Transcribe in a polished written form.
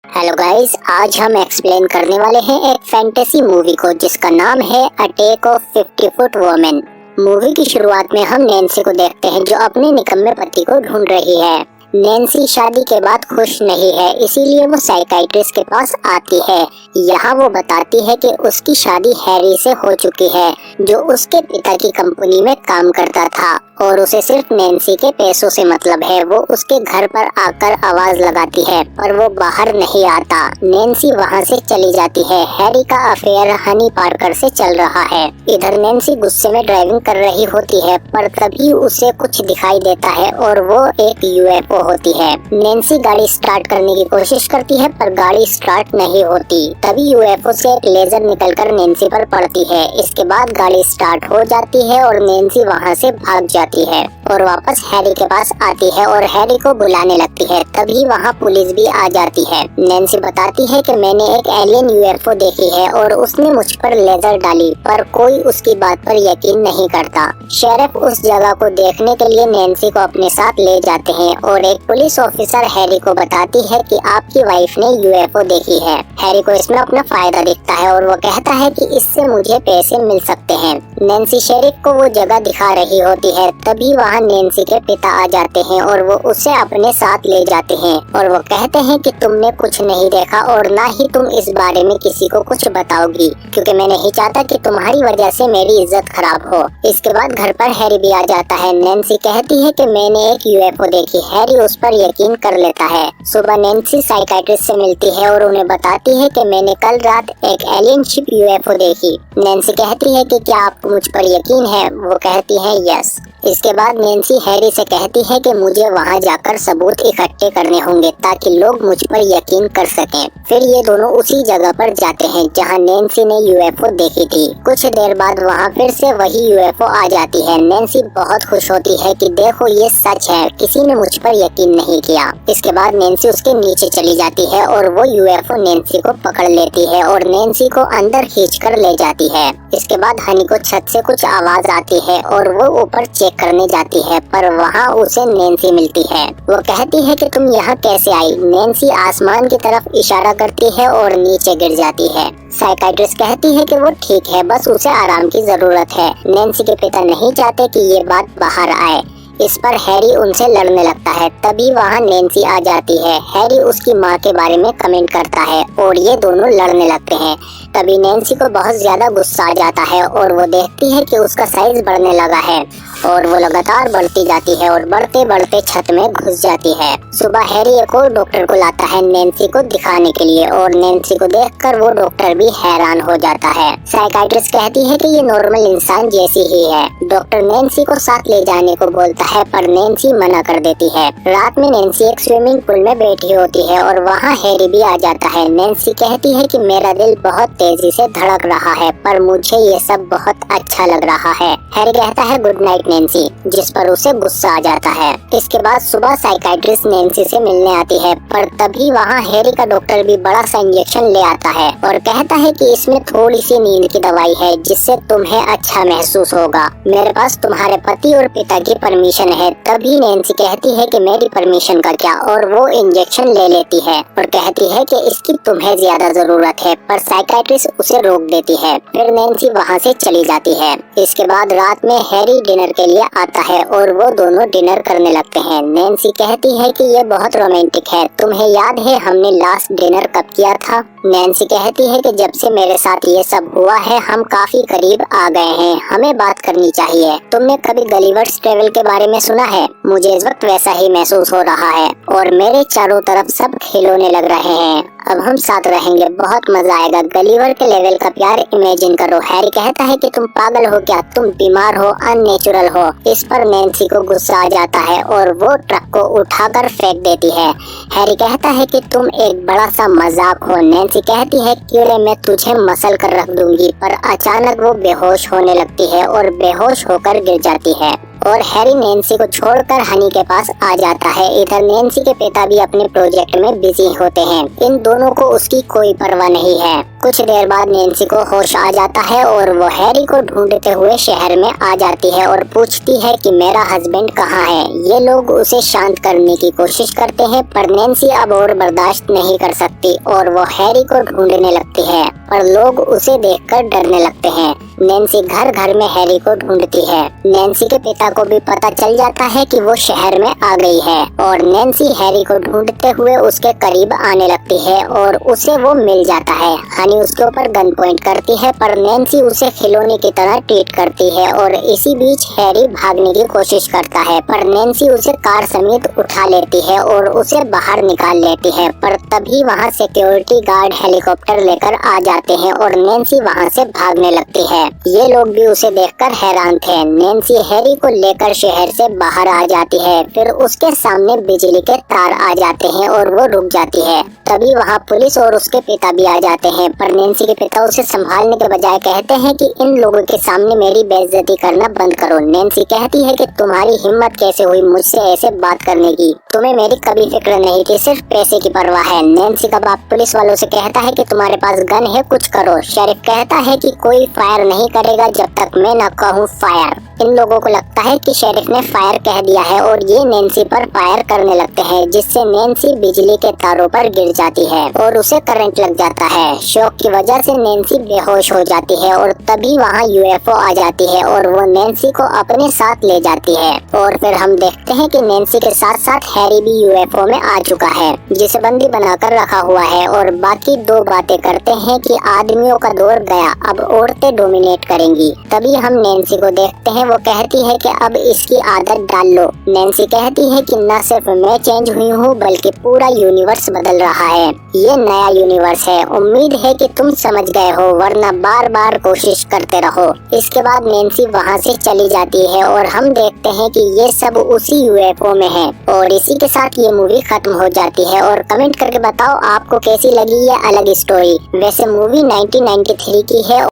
Hello guys, आज हम explain करने वाले हैं एक फैंटेसी मूवी को जिसका नाम है attack of 50 foot women. Movie की शुरुआत में हम नैन्सी को देखते हैं जो अपने निकम्मे पति को ढूंढ रही है। नैन्सी शादी के बाद खुश नहीं है, इसीलिए वो साइकाइट्रिस्ट के पास आती है। यहाँ वो बताती है कि उसकी शादी हैरी से हो चुकी है जो उसके पिता की कंपनी में काम करता था और उसे सिर्फ नैन्सी के पैसों से मतलब है। वो उसके घर पर आकर आवाज लगाती है पर वो बाहर नहीं आता। नैन्सी वहाँ से चली जाती है। हैरी का अफेयर हनी पार्कर से चल रहा है। इधर नैन्सी गुस्से में ड्राइविंग कर रही होती है पर तभी उसे कुछ दिखाई देता है और वो एक यूएफओ होती है। नैन्सी गाड़ी स्टार्ट करने की कोशिश करती है पर गाड़ी स्टार्ट नहीं होती। तभी यूएफओ से एक लेजर निकलकर नैन्सी पर पड़ती है। इसके बाद गाड़ी स्टार्ट हो जाती है और नैन्सी वहाँ से भाग जाती है और वापस हैरी के पास आती है और हैरी को बुलाने लगती है। तभी वहाँ पुलिस भी आ जाती है। नैन्सी बताती है कि मैंने एक एलियन यूएफओ देखी है और उसने मुझ पर लेजर डाली पर कोई उसकी बात पर यकीन नहीं करता। शेरिफ उस जगह को देखने के लिए नैन्सी को अपने साथ ले जाते हैं और एक पुलिस ऑफिसर हैरी को बताती है कि आपकी वाइफ ने यूएफओ देखी है। हैरी को इसमें अपना फायदा दिखता है और वो कहता है कि इससे मुझे पैसे मिल सकते हैं। नैन्सी शेरिफ को वो जगह दिखा रही होती है। तभी वहाँ नैन्सी के पिता आ जाते हैं और वो उसे अपने साथ ले जाते हैं और वो कहते हैं कि तुमने कुछ नहीं देखा और ना ही तुम इस बारे में किसी को कुछ बताओगी क्योंकि मैं नहीं चाहता कि तुम्हारी वजह से मेरी इज्जत खराब हो। इसके बाद घर पर हैरी भी आ जाता है। नैन्सी कहती है कि मैंने एक यूएफओ देखी। हैरी उस पर यकीन कर लेता है। सुबह नैन्सी साइकाइट्रिस्ट से मिलती है और उन्हें बताती है कि मैंने कल रात एक एलियन शिप यूएफओ देखी। नैन्सी कहती है कि क्या आपको मुझ पर यकीन है? वो कहती है यस। इसके बाद नैन्सी हैरी से कहती है कि मुझे वहां जाकर सबूत इकट्ठे करने होंगे ताकि लोग मुझ पर यकीन कर सकें। फिर ये दोनों उसी जगह पर जाते हैं जहां नैन्सी ने यूएफओ देखी थी। कुछ देर बाद वहां फिर से वही यूएफओ आ जाती है। नैन्सी बहुत खुश होती है कि देखो ये सच है, किसी ने मुझ पर यकीन नहीं किया। इसके बाद नैन्सी उसके नीचे चली जाती है और वो यूएफओ नैन्सी को पकड़ लेती है और नैन्सी को अंदर खींचकर ले जाती है। इसके बाद हनी को छत से कुछ आवाज आती है और वो ऊपर चेक करने जाती है पर वहाँ उसे नैन्सी मिलती है। वो कहती है कि तुम यहाँ कैसे आई? नैन्सी आसमान की तरफ इशारा करती है और नीचे गिर जाती है। साइकाइट्रिस्ट कहती है कि वो ठीक है, बस उसे आराम की जरूरत है। नैन्सी के पिता नहीं चाहते कि ये बात बाहर आए। इस पर हैरी उनसे लड़ने लगता है। तभी वहाँ नैन्सी आ जाती है। हैरी उसकी माँ के बारे में कमेंट करता है और ये दोनों लड़ने लगते हैं। तभी नैन्सी को बहुत ज्यादा गुस्सा आ जाता है और वो देखती है कि उसका साइज बढ़ने लगा है और वो लगातार बढ़ती जाती है और बढ़ते बढ़ते छत में घुस जाती है। सुबह हैरी एक और डॉक्टर को लाता है नैन्सी को दिखाने के लिए और नैन्सी को देखकर वो डॉक्टर भी हैरान हो जाता है। साइकाइट्रिस्ट कहती है कि ये नॉर्मल इंसान जैसी ही है। डॉक्टर नैन्सी को साथ ले जाने को बोलता है पर नैन्सी मना कर देती है। रात में नैन्सी एक स्विमिंग पूल में बैठी होती है और वहाँ हैरी भी आ जाता है। नैन्सी कहती है कि मेरा दिल बहुत तेजी से धड़क रहा है पर मुझे ये सब बहुत अच्छा लग रहा है। हैरी कहता है गुड नाइट नैन्सी, जिस पर उसे गुस्सा आ जाता है। इसके बाद सुबह साइकाइट्रिस्ट नैन्सी से मिलने आती है पर तभी वहाँ हैरी का डॉक्टर भी बड़ा सा इंजेक्शन ले आता है और कहता है कि इसमें थोड़ी सी नींद की दवाई है जिससे तुम्हें अच्छा महसूस होगा। मेरे पास तुम्हारे पति और पिता की परमिशन है। तभी नैन्सी कहती है कि मेरी परमिशन का क्या, और वो इंजेक्शन ले लेती है और कहती है कि इसकी तुम्हें ज्यादा जरूरत है पर साइकाइट्रिस्ट उसे रोक देती है। फिर नैन्सी वहाँ से चली जाती है। इसके बाद रात में हैरी डिनर के लिए आता है और वो दोनों डिनर करने लगते हैं। नैन्सी कहती है कि ये बहुत रोमांटिक है, तुम्हें याद है हमने लास्ट डिनर कब किया था? नैन्सी कहती है कि जब से मेरे साथ ये सब हुआ है हम काफी करीब आ गए हैं, हमें बात करनी चाहिए। तुमने कभी गलिवर्स ट्रेवल के बारे में सुना है? मुझे इस वक्त वैसा ही महसूस हो रहा है और मेरे चारों तरफ सब खिलौने लग रहे हैं। अब हम साथ रहेंगे, बहुत मजा आएगा। गलिवर के लेवल का प्यार इमेजिन करो। हैरी कहता है कि तुम पागल हो क्या, तुम बीमार हो, अननेचुरल हो। इस पर नैन्सी को गुस्सा आ जाता है और वो ट्रक को उठाकर फेंक देती है। हैरी कहता है कि तुम एक बड़ा सा मजाक हो। नैन्सी कहती है कीड़े मैं तुझे मसल कर रख दूंगी, पर अचानक वो बेहोश होने लगती है और बेहोश होकर गिर जाती है और हैरी नैन्सी को छोड़कर हनी के पास आ जाता है। इधर नैन्सी के पिता भी अपने प्रोजेक्ट में बिजी होते हैं। इन दोनों को उसकी कोई परवाह नहीं है। कुछ देर बाद नैन्सी को होश आ जाता है और वो हैरी को ढूंढते हुए शहर में आ जाती है और पूछती है कि मेरा हस्बैंड कहाँ है। ये लोग उसे शांत करने की कोशिश करते हैं पर नैन्सी अब और बर्दाश्त नहीं कर सकती और वो हैरी को ढूंढने लगती है, पर लोग उसे देखकर डरने लगते हैं। नैन्सी घर घर में हैरी को ढूंढती है। नैन्सी के पिता को भी पता चल जाता है कि वो शहर में आ गई है और नैन्सी हैरी को ढूंढते हुए उसके करीब आने लगती है और उसे वो मिल जाता है। हनी उसके ऊपर गन पॉइंट करती है पर नैन्सी उसे खिलौने की तरह ट्रीट करती है और इसी बीच हैरी भागने की कोशिश करता है पर नैन्सी उसे कार समेत उठा लेती है और उसे बाहर निकाल लेती है। पर तभी वहाँ सिक्योरिटी गार्ड हेलीकॉप्टर लेकर आ जाते हैं और नैन्सी वहाँ से भागने लगती है। ये लोग भी उसे देखकर हैरान थे। नैन्सी हैरी को लेकर शहर से बाहर आ जाती है, फिर उसके सामने बिजली के तार आ जाते हैं और वो रुक जाती है। तभी वहाँ पुलिस और उसके पिता भी आ जाते हैं पर नैन्सी के पिता उसे संभालने के बजाय कहते हैं कि इन लोगों के सामने मेरी बेइज्जती करना बंद करो। नैन्सी कहती है कि तुम्हारी हिम्मत कैसे हुई मुझसे ऐसे बात करने की, तुम्हें मेरी कभी फिक्र नहीं थी, सिर्फ पैसे की परवाह है। नैन्सी का बाप पुलिस वालों से कहता है कि तुम्हारे पास गन है, कुछ करो। शेरिफ कहता है कि कोई फायर नहीं करेगा जब तक मैं न कहूँ फायर। इन लोगों को लगता है कि शेरिफ ने फायर कह दिया है और ये नैन्सी पर फायर करने लगते हैं, जिससे नैन्सी बिजली के तारों पर गिर जाती है और उसे करंट लग जाता है। शॉक की वजह से नैन्सी बेहोश हो जाती है और तभी वहाँ यूएफओ आ जाती है और वो नैन्सी को अपने साथ ले जाती है। और फिर हम देखते हैं कि नैन्सी के साथ साथ हैरी भी यूएफओ में आ चुका है, जिसे बंदी बनाकर रखा हुआ है। और बाकी दो बातें करते हैं कि आदमियों का दौर गया, अब औरतें डोमिनेट करेंगी। तभी हम नैन्सी को देखते हैं, वो कहती है कि अब इसकी आदत डाल लो। नैन्सी कहती है कि न सिर्फ मैं चेंज हुई हूँ बल्कि पूरा यूनिवर्स बदल रहा है, ये नया यूनिवर्स है। उम्मीद है कि तुम समझ गए हो, वरना बार बार कोशिश करते रहो। इसके बाद नैन्सी वहाँ से चली जाती है और हम देखते हैं कि ये सब उसी यूएफओ में है। और इसी के साथ ये मूवी खत्म हो जाती है। और कमेंट करके बताओ आपको कैसी लगी ये अलग स्टोरी। वैसे मूवी 1993 की है।